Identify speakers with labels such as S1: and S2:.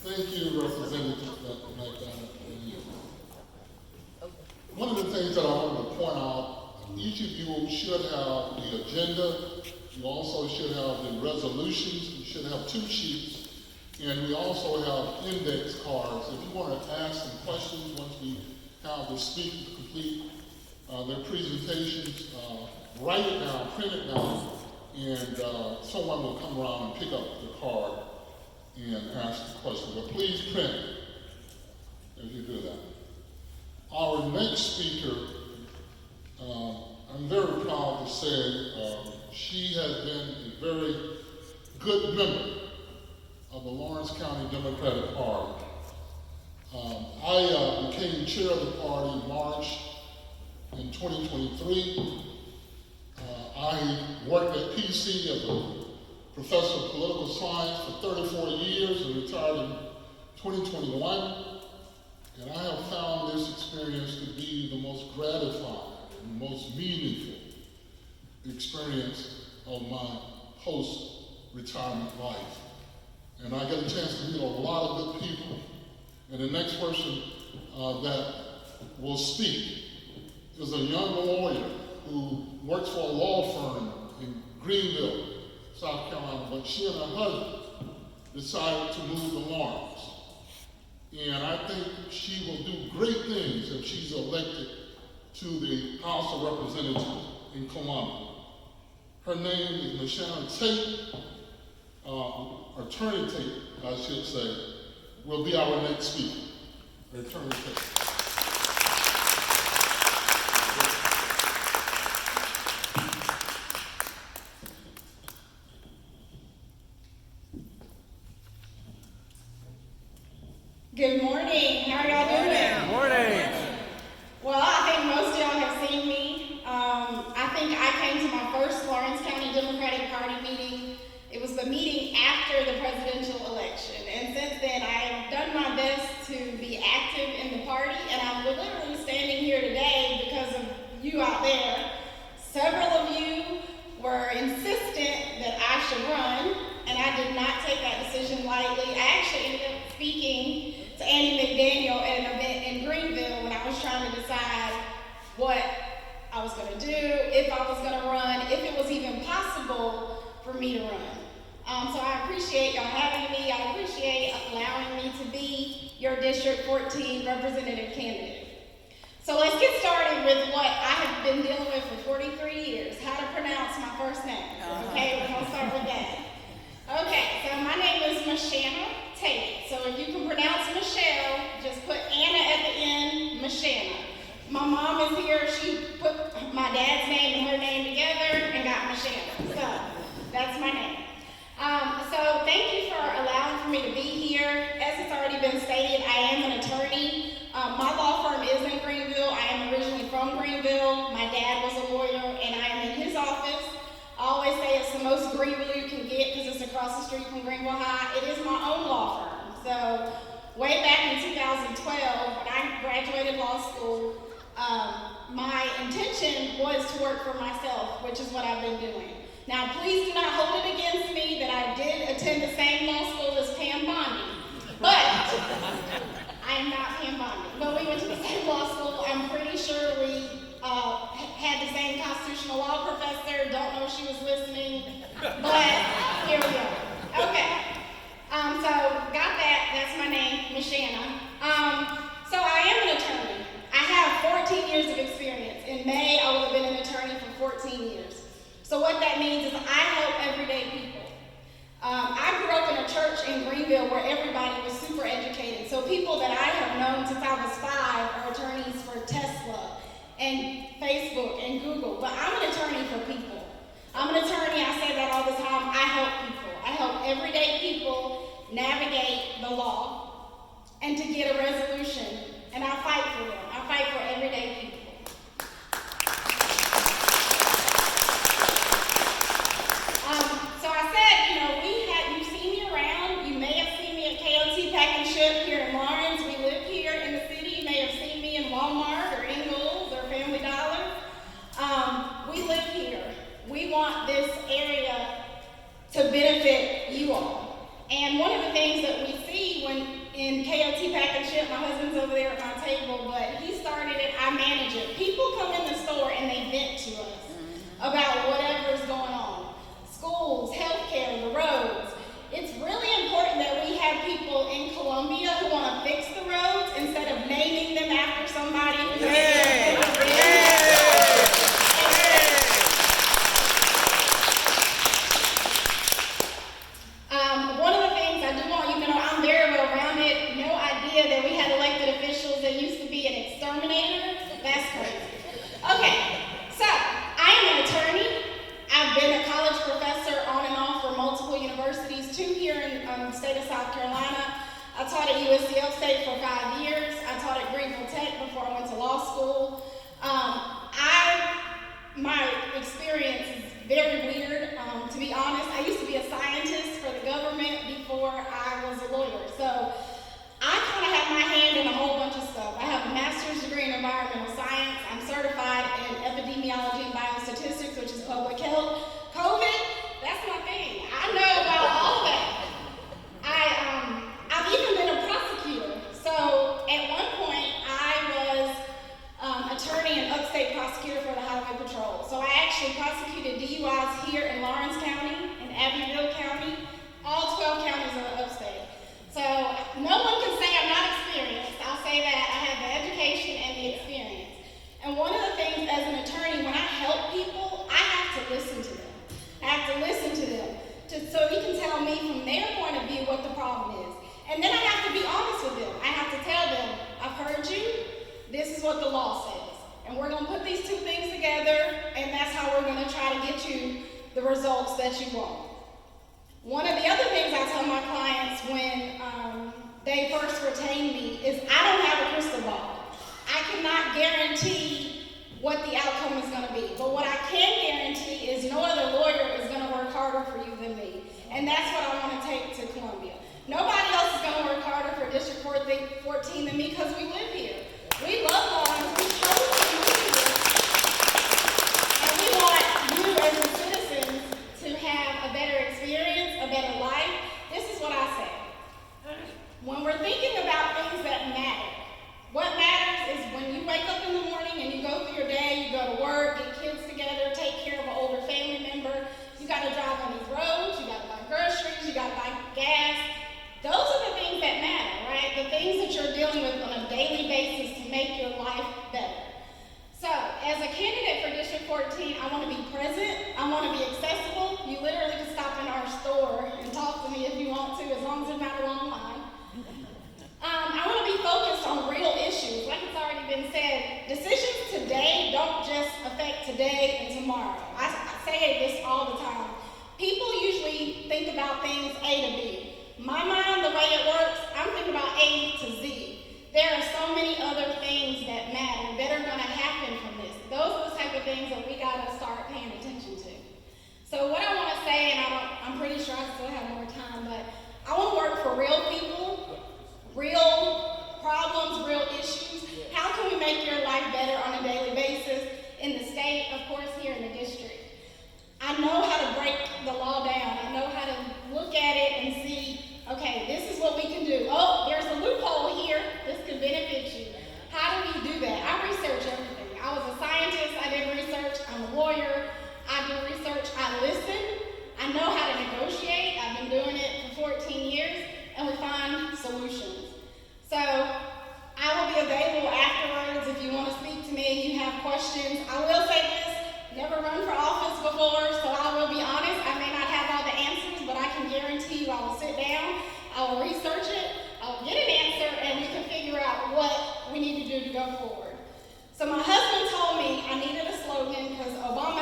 S1: Thank you, Representative McDonough. One of the things that I wanted to point out, each of you should have the agenda. You also should have the resolutions. You should have 2 sheets. And we also have index cards. If you want to ask some questions once we have the speakers complete their presentations, write it down, print it down, and someone will come around and pick up the card and ask the question. But please print it as you do that. Our next speaker, I'm very proud to say she has been a very good member of the Lawrence County Democratic Party. I became chair of the party in March in 2023. I worked at PC as a professor of political science for 34 years and retired in 2021. And I have found this experience to be the most gratifying and most meaningful experience of my post-retirement life. And I get a chance to meet a lot of good people. And the next person that will speak is a young lawyer who works for a law firm in Greenville, South Carolina, but she and her husband decided to move to Lawrence. And I think she will do great things if she's elected to the House of Representatives in Columbia. Her name is Michanna Tate, Attorney Tate, I should say, will be our next speaker. Attorney Tate.
S2: Good morning. How are y'all doing?
S3: Good morning.
S2: Well, I think most of y'all have seen me. I think I came to my first Lawrence County Democratic Party meeting. It was the meeting after the presidential election. And since then, I have done my best to be active in the party. And I'm literally standing here today because of you out there. Several of you were insistent that I should run. And I did not take that decision lightly. I actually ended up speaking to Andy McDaniel at an event in Greenville when I was trying to decide what I was going to do, if I was going to run, if it was even possible for me to run. So I appreciate y'all having me. I appreciate allowing me to be your District 14 representative candidate. So let's get started with what I have been dealing with for 43 years, how to pronounce my first name. Okay, we're going to start with that. Okay, so my name is Michanna Tate. So if you can pronounce Michelle, just put Anna at the end, Michanna. My mom is here. She put my dad's name and her name together and got Michanna. So that's my name. So thank you for allowing for me to be here. As it's already been stated, I am an attorney. My law firm is in Greenville. I am originally from Greenville. My dad was a lawyer, and I am in his office. I always say it's the most Greenville you can get because it's across the street from Greenville High. It is my own law firm. So way back in 2012, when I graduated law school, my intention was to work for myself, which is what I've been doing. Now, please do not hold it against me that I did attend the same law school as Pam Bondi, but I am not Pam Bondi. But we went to the same law school. I'm pretty sure we had the same constitutional law professor. Don't know if she was listening, but here we go. Okay. So got that. That's my name, Michanna. So I am an attorney. I have 14 years of experience. In May, I will have been an attorney for 14 years. So what that means is I help everyday people. I grew up in a church in Greenville where everybody was super educated. So people that I have known since I was 5 are attorneys for Tesla and Facebook and Google. But I'm an attorney for people. I'm an attorney, I say that all the time. I help people. I help everyday people navigate the law and to get a resolution. And I fight for them. I fight for everyday people. So I said, you've seen me around. You may have seen me at KOT Pack and Ship here in Lawrence. We live here in the city. You may have seen me in Walmart or Ingles or Family Dollar. We live here. We want this area to benefit you all. And one of the things that we see when husband's over there at my table, but he started it, I manage it. People come in the store and they vent to us about whatever's going on. Schools, healthcare, the roads. It's really important that we have people in Columbia who want to fix the roads instead of naming them after somebody who One of the things I do want you to know, I'm very well rounded. No idea that we had elected officials that used to be an exterminator. That's crazy. Okay, so I am an attorney. I've been a college professor on and off for multiple universities, 2 here in the state of South Carolina. I taught at USC Upstate for 5 years. I taught at Greenville Tech before I went to law school. My experience is very weird. To be honest, I used to be a scientist for the government before I was a lawyer. So I kind of have my hand in a whole bunch of stuff. I have a master's degree in environmental science. I'm certified in epidemiology and biostatistics, which is public health. COVID, that's my thing. I know about all that. I've even been a prosecutor. So at one point, I was attorney and upstate prosecutor for the Highway Patrol. So I actually prosecuted DUIs here in Lawrence County, in Abbeville County, all 12 counties of the upstate. So no one can say I'm not experienced. I'll say that I have the education and the experience. And one of the things as an attorney, when I help people, I have to listen to them. I have to listen to them so he can tell me from their point of view what the problem is. And then I have to be honest with them. I have to tell them, I've heard you, this is what the law says. And we're going to put these two things together, and that's how we're going to try to get you the results that you want. One of the other things I tell my clients when they first retain me is I don't have a crystal ball. I cannot guarantee what the outcome is going to be. But what I can guarantee is no other lawyer is going to work harder for you than me. And that's what I want to take to Columbia. Nobody else is going to work harder for District 14 than me because we live here. We love Lawrence. We chose to live here. And we want you as the citizens to have a better experience, a better life. This is what I say. When we're thinking about things that matter, what matters is when you wake up in the morning and you go through your day, you go to work, get kids together, take care of an older family member, you got to drive on these roads, you got to buy groceries, you got to buy gas. Those are the things that matter, right? The things that you're dealing with on a daily basis to make your life better. So, as a candidate for District 14, I want to be present, I want to be accessible. You literally can stop in our store and talk to me if you want to, as long as it's not a long line. I want to be focused on real issues. Like it's already been said, decisions today don't just affect today and tomorrow. I say this all the time. People usually think about things A to B. My mind, the way it works, I'm thinking about A to Z. There are so many other things that matter that are going to happen from this. Those are the type of things that we got to start paying attention to. So what I want to say, and I'm pretty sure I still have more time, but I want to work for real people, real problems, real issues. How can we make your life better on a daily basis in the state, of course, here in the district? I know how to break the law down. I know how to look at it and see, okay, this is what we can do. Oh, there's a loophole here. This could benefit you. How do we do that? I research everything. I was a scientist. I did research. I'm a lawyer. I do research. I listen. I know how to negotiate. I've been doing it for 14 years, and we find solutions. So I will be available afterwards if you want to speak to me and you have questions. I will say this, never run for office before, so I will be honest. I may not have all the answers, but I can guarantee you I will sit down, I will research it, I will get an answer, and we can figure out what we need to do to go forward. So my husband told me I needed a slogan because Obama